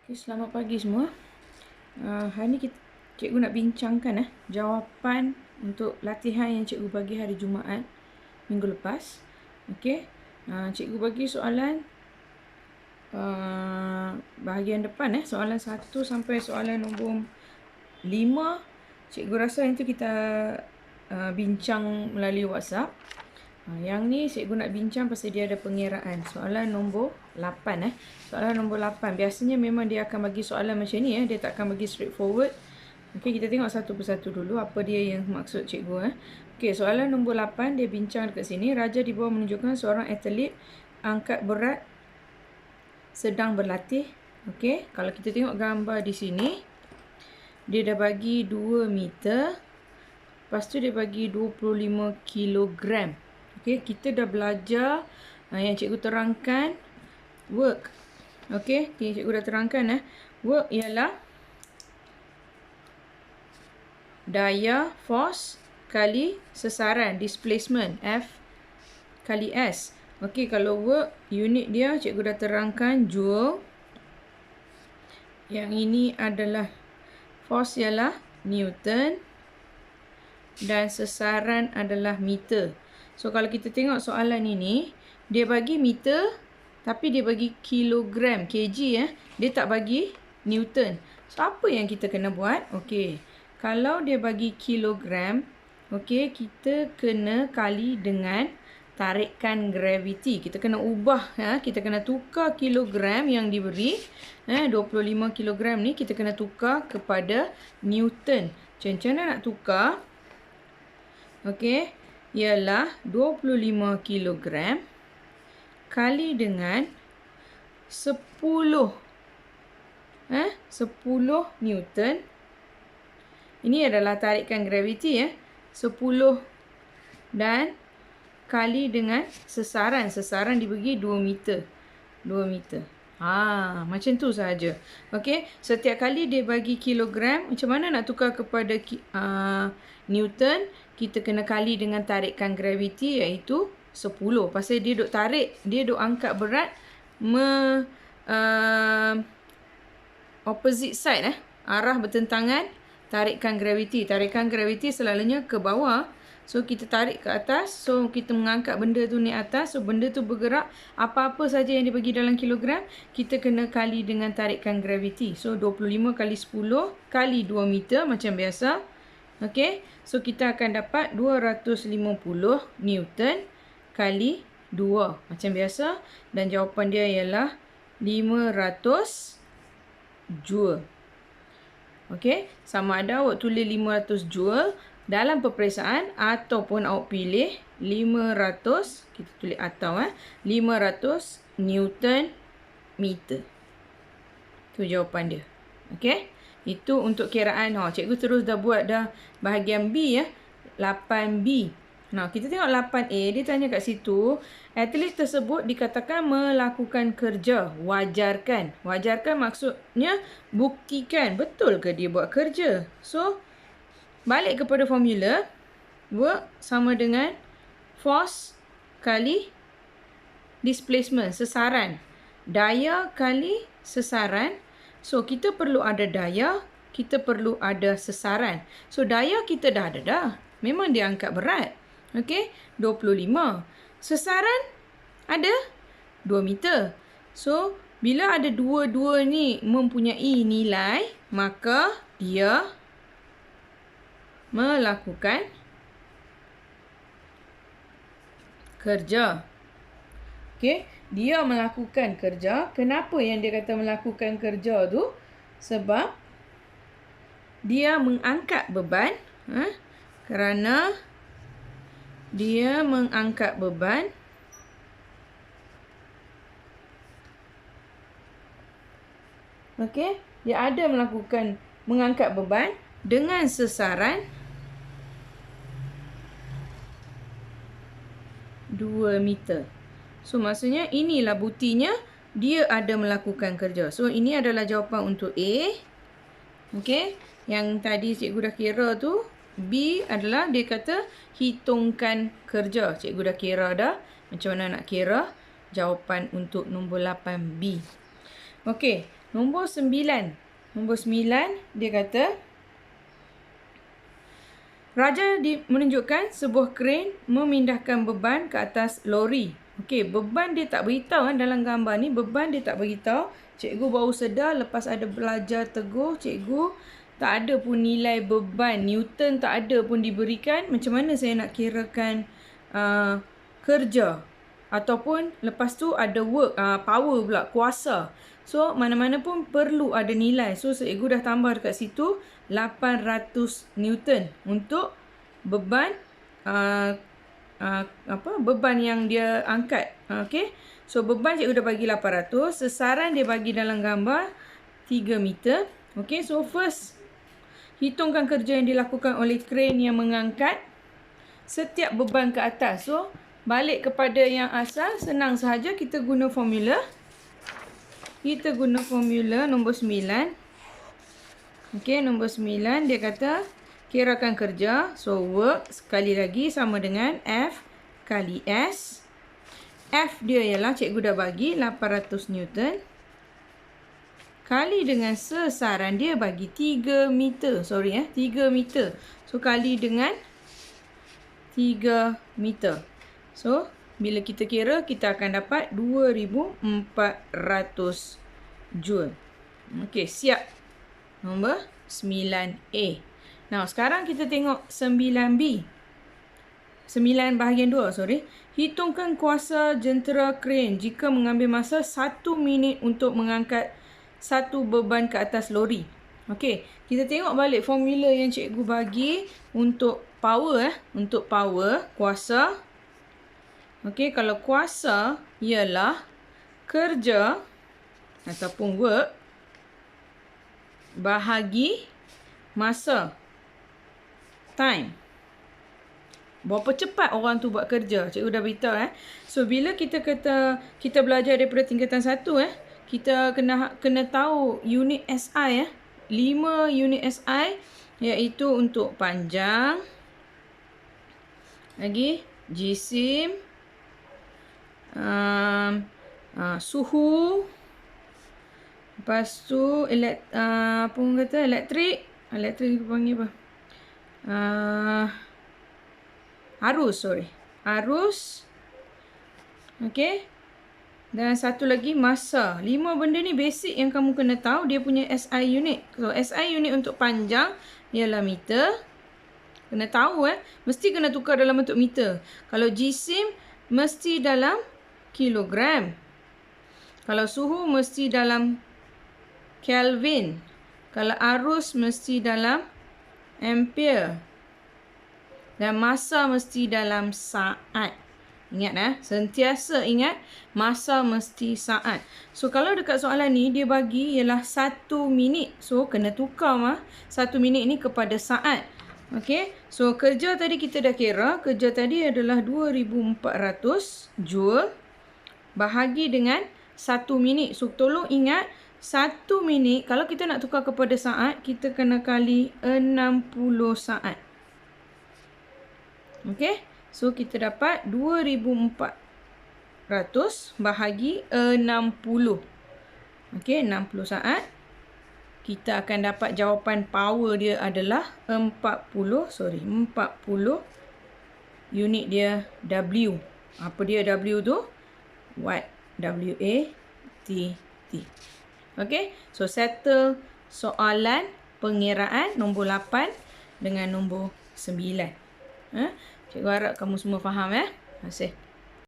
Okay, selamat pagi semua. Hari ni cikgu nak bincangkan jawapan untuk latihan yang cikgu bagi hari Jumaat minggu lepas. Okay, cikgu bagi soalan bahagian depan soalan 1 sampai soalan nombor 5. Cikgu rasa itu kita bincang melalui WhatsApp. Yang ni cikgu nak bincang pasal dia ada pengiraan. Soalan nombor 8 Soalan nombor 8. Biasanya memang dia akan bagi soalan macam ni dia tak akan bagi straightforward. Okey, kita tengok satu persatu dulu apa dia yang maksud cikgu Okey, soalan nombor 8 dia bincang dekat sini. Raja di bawah menunjukkan seorang atlet angkat berat sedang berlatih. Okey, kalau kita tengok gambar di sini, dia dah bagi 2 meter. Lepas tu dia bagi 25 kilogram. Okey, kita dah belajar yang cikgu terangkan work. Okey, cikgu dah terangkan work ialah daya force kali sesaran, displacement F kali S. Okey, kalau work unit dia cikgu dah terangkan joule. Yang ini adalah force ialah Newton dan sesaran adalah meter. So kalau kita tengok soalan ini, dia bagi meter tapi dia bagi kilogram, kg Dia tak bagi Newton. So apa yang kita kena buat? Okey. Kalau dia bagi kilogram, okey, kita kena kali dengan tarikan graviti. Kita kena ubah kita kena tukar kilogram yang diberi 25 kilogram ni kita kena tukar kepada Newton. Macam mana nak tukar? Okey, ialah 25 kilogram kali dengan 10 Newton. Ini adalah tarikan graviti 10 dan kali dengan sesaran. Sesaran dibagi 2 meter. 2 meter. Macam tu sahaja. Okey, setiap kali dia bagi kilogram, macam mana nak tukar kepada Newton? Kita kena kali dengan tarikan graviti iaitu 10. Pasal dia duk tarik, dia duk angkat berat opposite side arah bertentangan tarikan graviti. Tarikan graviti selalunya ke bawah. So kita tarik ke atas. So kita mengangkat benda tu ni atas. So benda tu bergerak. Apa-apa saja yang dibagi dalam kilogram, kita kena kali dengan tarikan graviti. So 25 kali 10 kali 2 meter macam biasa. Okey. So kita akan dapat 250 Newton kali 2 macam biasa. Dan jawapan dia ialah 500 Joule. Okey. Sama ada awak tulis 500 Joule dalam peperiksaan ataupun awak pilih 500, kita tulis atau 500 Newton meter. Itu jawapan dia. Okey. Itu untuk kiraan. Cikgu terus dah buat dah bahagian B 8B. Kita tengok 8A. Dia tanya kat situ, atlet tersebut dikatakan melakukan kerja. Wajarkan. Wajarkan maksudnya buktikan betul ke dia buat kerja. So balik kepada formula, work sama dengan force kali displacement, sesaran. Daya kali sesaran. So kita perlu ada daya, kita perlu ada sesaran. So daya kita dah ada dah. Memang dia angkat berat. Okey, 25. Sesaran ada 2 meter. So bila ada dua-dua ni mempunyai nilai, maka dia melakukan kerja. Okey, dia melakukan kerja. Kenapa yang dia kata melakukan kerja tu? Sebab dia mengangkat beban. Kerana dia mengangkat beban okey, dia ada mengangkat beban dengan sesaran 2 meter. So maksudnya inilah buktinya dia ada melakukan kerja. So ini adalah jawapan untuk A. Okey, yang tadi cikgu dah kira tu. B adalah dia kata hitungkan kerja. Cikgu dah kira dah. Macam mana nak kira jawapan untuk nombor 8B. Okey, Nombor 9. Nombor 9, dia kata Raja menunjukkan sebuah kren memindahkan beban ke atas lori. Okey, beban dia tak beritahu dalam gambar ni, beban dia tak beritahu. Cikgu baru sedar lepas ada belajar tegur, cikgu tak ada pun nilai beban, Newton tak ada pun diberikan. Macam mana saya nak kirakan kerja? Ataupun lepas tu ada work, power pula, kuasa. So, mana-mana pun perlu ada nilai. So, cikgu dah tambah dekat situ 800 Newton untuk beban beban yang dia angkat. Okey. So, beban cikgu dah bagi 800. Sesaran dia bagi dalam gambar 3 meter. Okey. So, first, hitungkan kerja yang dilakukan oleh kren yang mengangkat setiap beban ke atas. So, balik kepada yang asal, senang sahaja kita guna formula. Kita guna formula nombor 9. Okey, nombor 9 dia kata kirakan kerja. So, work sekali lagi sama dengan F kali S. F dia ialah cikgu dah bagi 800 Newton. Kali dengan sesaran dia bagi 3 meter. 3 meter. So, kali dengan 3 meter. So, bila kita kira, kita akan dapat 2400 Joule. Okey, siap. Nombor 9A. Now, sekarang kita tengok 9B. 9 bahagian 2, Hitungkan kuasa jentera kren jika mengambil masa 1 minit untuk mengangkat satu beban ke atas lori. Okey, kita tengok balik formula yang cikgu bagi untuk power. Untuk power, kuasa. Okey, kalau kuasa ialah kerja ataupun work bahagi masa, time. Berapa cepat orang tu buat kerja. Cikgu dah beritahu. So, bila kita kata kita belajar daripada tingkatan 1, kita kena tahu unit SI. 5 unit SI, iaitu untuk panjang, lagi jisim, suhu, lepas tu elektrik panggil apa? Arus. Okey. Dan satu lagi masa. 5 benda ni basic yang kamu kena tahu dia punya SI unit. So, SI unit untuk panjang ialah meter. Kena tahu mesti kena tukar dalam bentuk meter. Kalau jisim mesti dalam kilogram. Kalau suhu mesti dalam Kelvin. Kalau arus mesti dalam ampere. Dan masa mesti dalam saat. Ingat sentiasa ingat masa mesti saat. So, kalau dekat soalan ni dia bagi ialah 1 minit. So, kena tukar 1 minit ni kepada saat. Okey. So, kerja tadi kita dah kira. Kerja tadi adalah 2400 Joule bahagi dengan 1 minit. So, tolong ingat 1 minit, kalau kita nak tukar kepada saat, kita kena kali 60 saat. Okey. So, kita dapat 2400 bahagi 60. Okey, 60 saat. Kita akan dapat jawapan power dia adalah 40 unit dia W. Apa dia W tu? Watt. W-A-T-T. Okey, so settle soalan pengiraan nombor 8 dengan nombor 9. Cikgu harap kamu semua faham. Terima kasih.